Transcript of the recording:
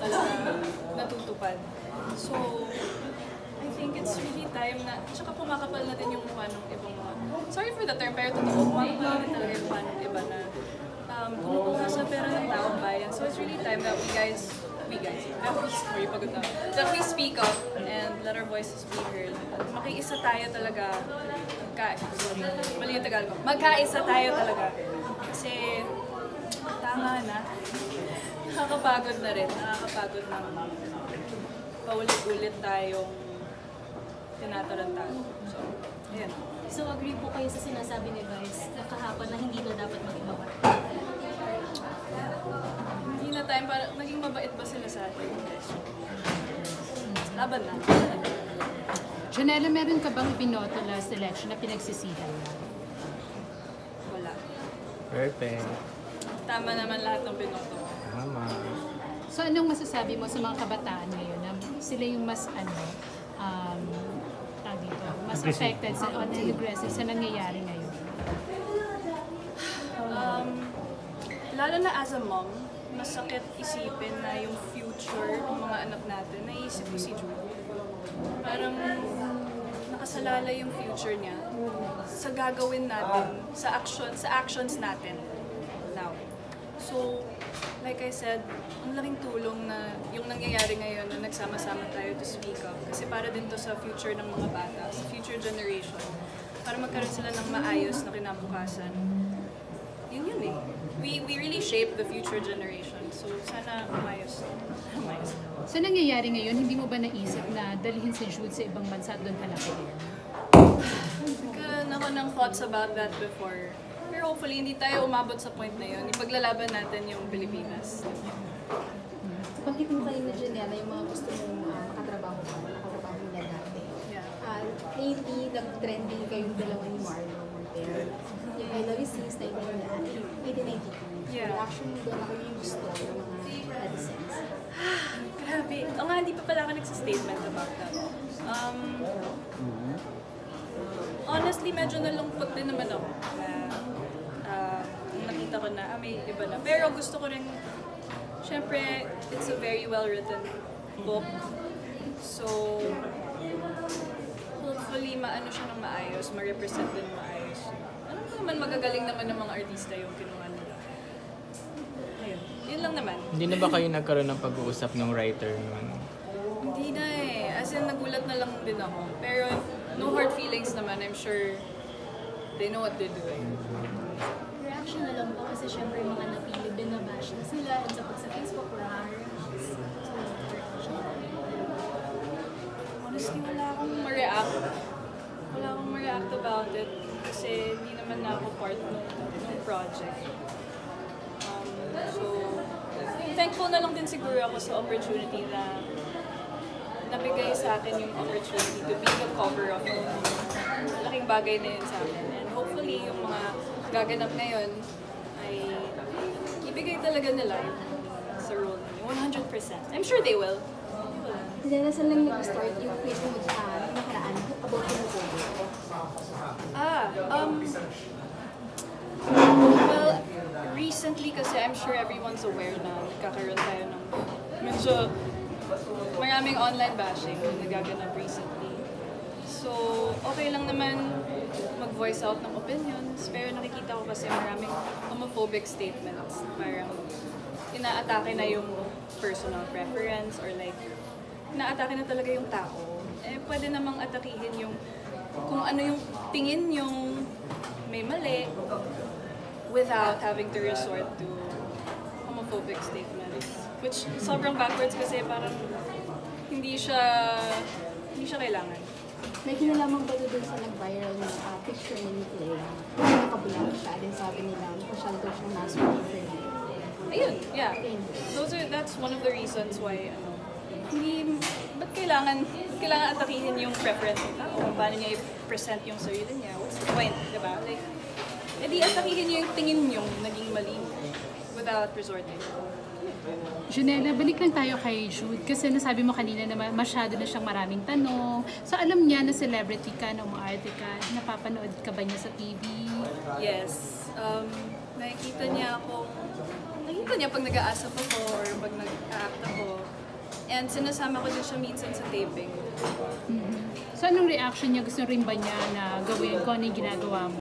talaga natutupad. So, I think it's really time na, tsaka pumakapal na din yung mukha ng ibang mga, sorry for the term, pero totoo, pumakapal na din talaga yung mukha ng iba na kumukuha sa pera ng taong bayan. So it's really time that that we speak up and let our voices be heard. Makiisa tayo talaga, magkaisa tayo talaga. Kasi, tama na. Nakakapagod na rin. Nakakapagod na paulit-ulit tayong tinataranta. So, ayan. So, agree po kayo sa sinasabi ni Vice na kahapon na hindi na dapat mag-ibaba? Hindi na time para naging mabait ba sila sa atin? Laban na. Janela, meron ka bang ibinoto last election na pinagsisihan na? Wala. Perfect. Tama naman lahat ng binoto. Tama. So anong masasabi mo sa mga kabataan ngayon na sila yung mas mas affected sa aggressive sa nangyayari ngayon? Lalo na as a mom, masakit isipin na yung future ng mga anak natin, naisip ko si Jude. Parang nakasalalay yung future niya sa gagawin natin, sa actions natin now. So, like I said, ang laking tulong na yung nangyayari ngayon na nagsama-sama tayo to speak up. Kasi para din to sa future ng mga bata, sa future generation. Para magkaroon sila ng maayos na kinabukasan. Yun eh. We really shape the future generation. So, sana umayos. Sa nangyayari ngayon, hindi mo ba naisip na dalhin si Jude sa ibang bansa at doon halakin? Nagkaroon ako ng thoughts about that before. Pero hopefully, hindi tayo umabot sa point na yun. Ipaglalaban natin yung Pilipinas. Bakit mo kayo na Janela yung mga gusto mong makatrabaho nila dati? Yeah. Lately, nag-trending kayong dalawa ni Marlo Montero. Yung I Love You Since 1892. Yeah. Actually, doon ako yung gusto ng mga adolescents. Grabe. O nga, hindi pa pala ako nagsa-statement about that. Honestly, medyo nalungkot din naman ako na nakita ko na may iba na. Pero gusto ko rin, syempre, it's a very well-written book. So, hopefully, maano siya ng maayos, ma-represent din maayos. Ano naman, magagaling naman ng mga artista yung kinuha nila. Ayun, yun lang naman. Hindi na ba kayo nagkaroon ng pag-uusap ng writer naman? Hindi na eh. As in, nagulat na lang din ako. Pero, no hard feelings naman. I'm sure they know what they're doing. Reaction na lang po kasi syempre yung mga napili din na bash na sila at sa Facebook wala kang reactions. Honestly, wala akong ma-react. Wala akong ma-react about it kasi hindi naman na ako part ng project. So, thankful na lang din siguro ako sa opportunity na nabigay sa akin yung opportunity to be the cover of it. Malaking bagay na yun sa akin. And hopefully, yung mga gaganap ngayon ay ibigay talaga nila sa role nila. 100%. I'm sure they will. Janela, saan lang nag-start yung kwento mo nakaraan about homophobia? Well, recently kasi I'm sure everyone's aware na nagkakaroon tayo ng medyo maraming online bashing na nagaganap recently. So, okay lang naman mag-voice out ng opinions, pero nakikita ko kasi maraming homophobic statements. Parang inaatake na yung personal preference or like, inaatake na talaga yung tao. Eh, pwede namang atakihin yung kung ano yung tingin yung may mali without having to resort to homophobic statements. Which sobrang backwards kasi parang hindi siya kailangan. May kinalaman ba doon sa nag-viral na picture ni Clay? Nakabulang siya, din sabi nila, masyado daw siyang masculine for you. Ayun, yeah. That's one of the reasons why, ba't kailangan atakihin yung preference ng tao? Paano niya i-present yung sarili niya? What's the point, diba? Like, edi atakihin niyo yung tingin yung naging mali without resorting. Janela, balik lang tayo kay Jude kasi nasabi mo kanina na masyado na siyang maraming tanong. So alam niya na celebrity ka, na umaarte ka, napapanood ka ba niya sa TV? Yes. Nakikita niya pag nag-aasap ako or pag nag-act ako. And sinasama ko din siya minsan sa taping. So anong reaction niya? Gusto rin ba niya na gawin kung ano yung ginagawa mo?